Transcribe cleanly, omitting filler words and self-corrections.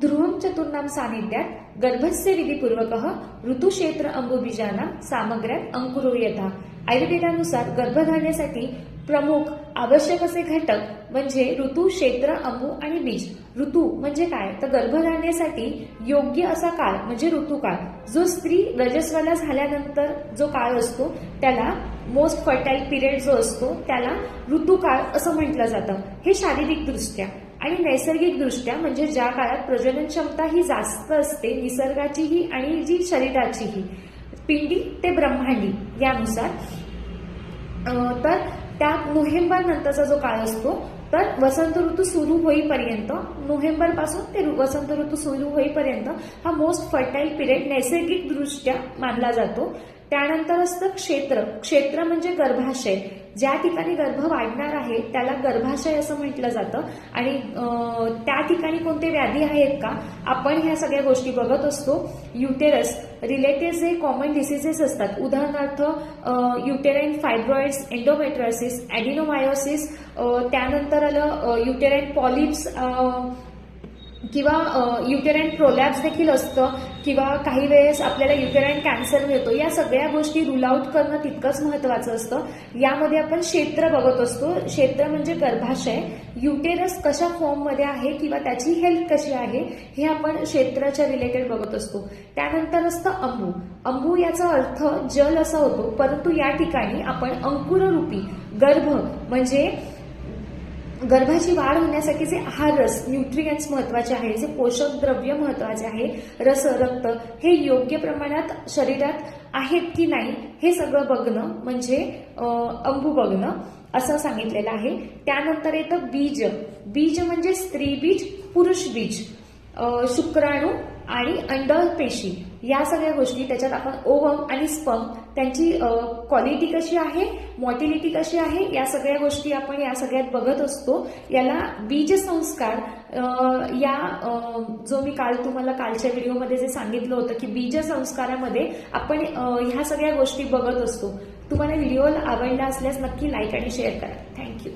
ध्रुवं चतुर्णाम सानिध्यात गर्भस्य विधिपूर्वकः ऋतुक्षेत्र अंबुबीजानां सामग्र्यात अंकुरो यथा। आयुर्वेदानुसार गर्भधारणेसाठी प्रमुख आवश्यक असे घटक म्हणजे ऋतू, क्षेत्र, अंबू आणि बीज। ऋतू म्हणजे काय तर गर्भधारणेसाठी योग्य असा काळ म्हणजे ऋतुकाळ। जो स्त्री रजस्वला झाल्यानंतर जो काळ असतो त्याला मोस्ट फर्टाईल पिरियड जो असतो त्याला ऋतुकाळ असं म्हटलं जातं। हे शारीरिक दृष्ट्या आणि नैसर्गिक दृष्ट्या म्हणजे ज्या काळात प्रजनन क्षमता ही जास्त असते निसर्गाचीही आणि जी शरीराचीही, पिंडी ते ब्रह्मांडी यानुसार। तर त्यात नोव्हेंबर नंतरचा जो काळ असतो तर वसंत ऋतू सुरू होईपर्यंत, नोव्हेंबर पासून ते वसंत ऋतू सुरू होईपर्यंत हा मोस्ट फर्टाईल पिरियड नैसर्गिक दृष्ट्या मानला जातो। त्यानंतर असतं क्षेत्र। क्षेत्र म्हणजे गर्भाशय। ज्या ठिकाणी गर्भ वाढणार आहे त्याला गर्भाशय असं म्हटलं जातं। आणि त्या ठिकाणी कोणते व्याधी आहेत का आपण ह्या सगळ्या गोष्टी बघत असतो। युटेरस रिलेटेड जे कॉमन डिसीजेस असतात, उदाहरणार्थ युटेराइन फायब्रॉइड्स, एंडोमेट्रियोसिस, ॲडिनोमायोसिस, त्यानंतर आलं युटेराइन पॉलिप्स किंवा युटेराइन प्रोलॅप्स देखील असतं, किंवा काही वेळेस आपल्याला युटेराइन कॅन्सर मिळतो। या सगळ्या गोष्टी रूल आउट करणं तितकंच महत्वाचं असतं। यामध्ये आपण क्षेत्र बघत असतो। क्षेत्र म्हणजे गर्भाशय। युटेरस कशा फॉर्ममध्ये आहे किंवा त्याची हेल्थ कशी आहे हे आपण क्षेत्राच्या रिलेटेड बघत असतो। त्यानंतर असतं अंबू। अंबू याचा अर्थ जल असा होतो, परंतु या ठिकाणी आपण अंकुररूपी गर्भ म्हणजे गर्भाची वाढ होण्यासाठी जे आहार रस, न्यूट्रिएंट्स महत्वाचे आहे, जे पोषक द्रव्य महत्वाचे आहे, रस, रक्त हे योग्य प्रमाणात शरीरात आहेत की नाही हे सगळं बघणं म्हणजे अंबू बघणं असं सांगितलेलं आहे। त्यानंतर येतं बीज। बीज म्हणजे स्त्री बीज, पुरुष बीज, शुक्राणू आणि अंडपेशी या सगळ्या गोष्टी। त्याच्यात आपण ओवम आणि स्पर्म त्यांची क्वालिटी कशी आहे, मोटिलिटी कशी आहे या सगळ्या गोष्टी आपण या सगळ्यात बघत असतो। याला बीज संस्कार या जो मी काल तुम्हाला कालच्या व्हिडिओमध्ये जे सांगितलं होतं की बीज संस्कारामध्ये आपण ह्या सगळ्या गोष्टी बघत असतो। तुम्हाला व्हिडिओ आवडला असल्यास नक्की लाईक आणि शेअर करा। थँक्यू।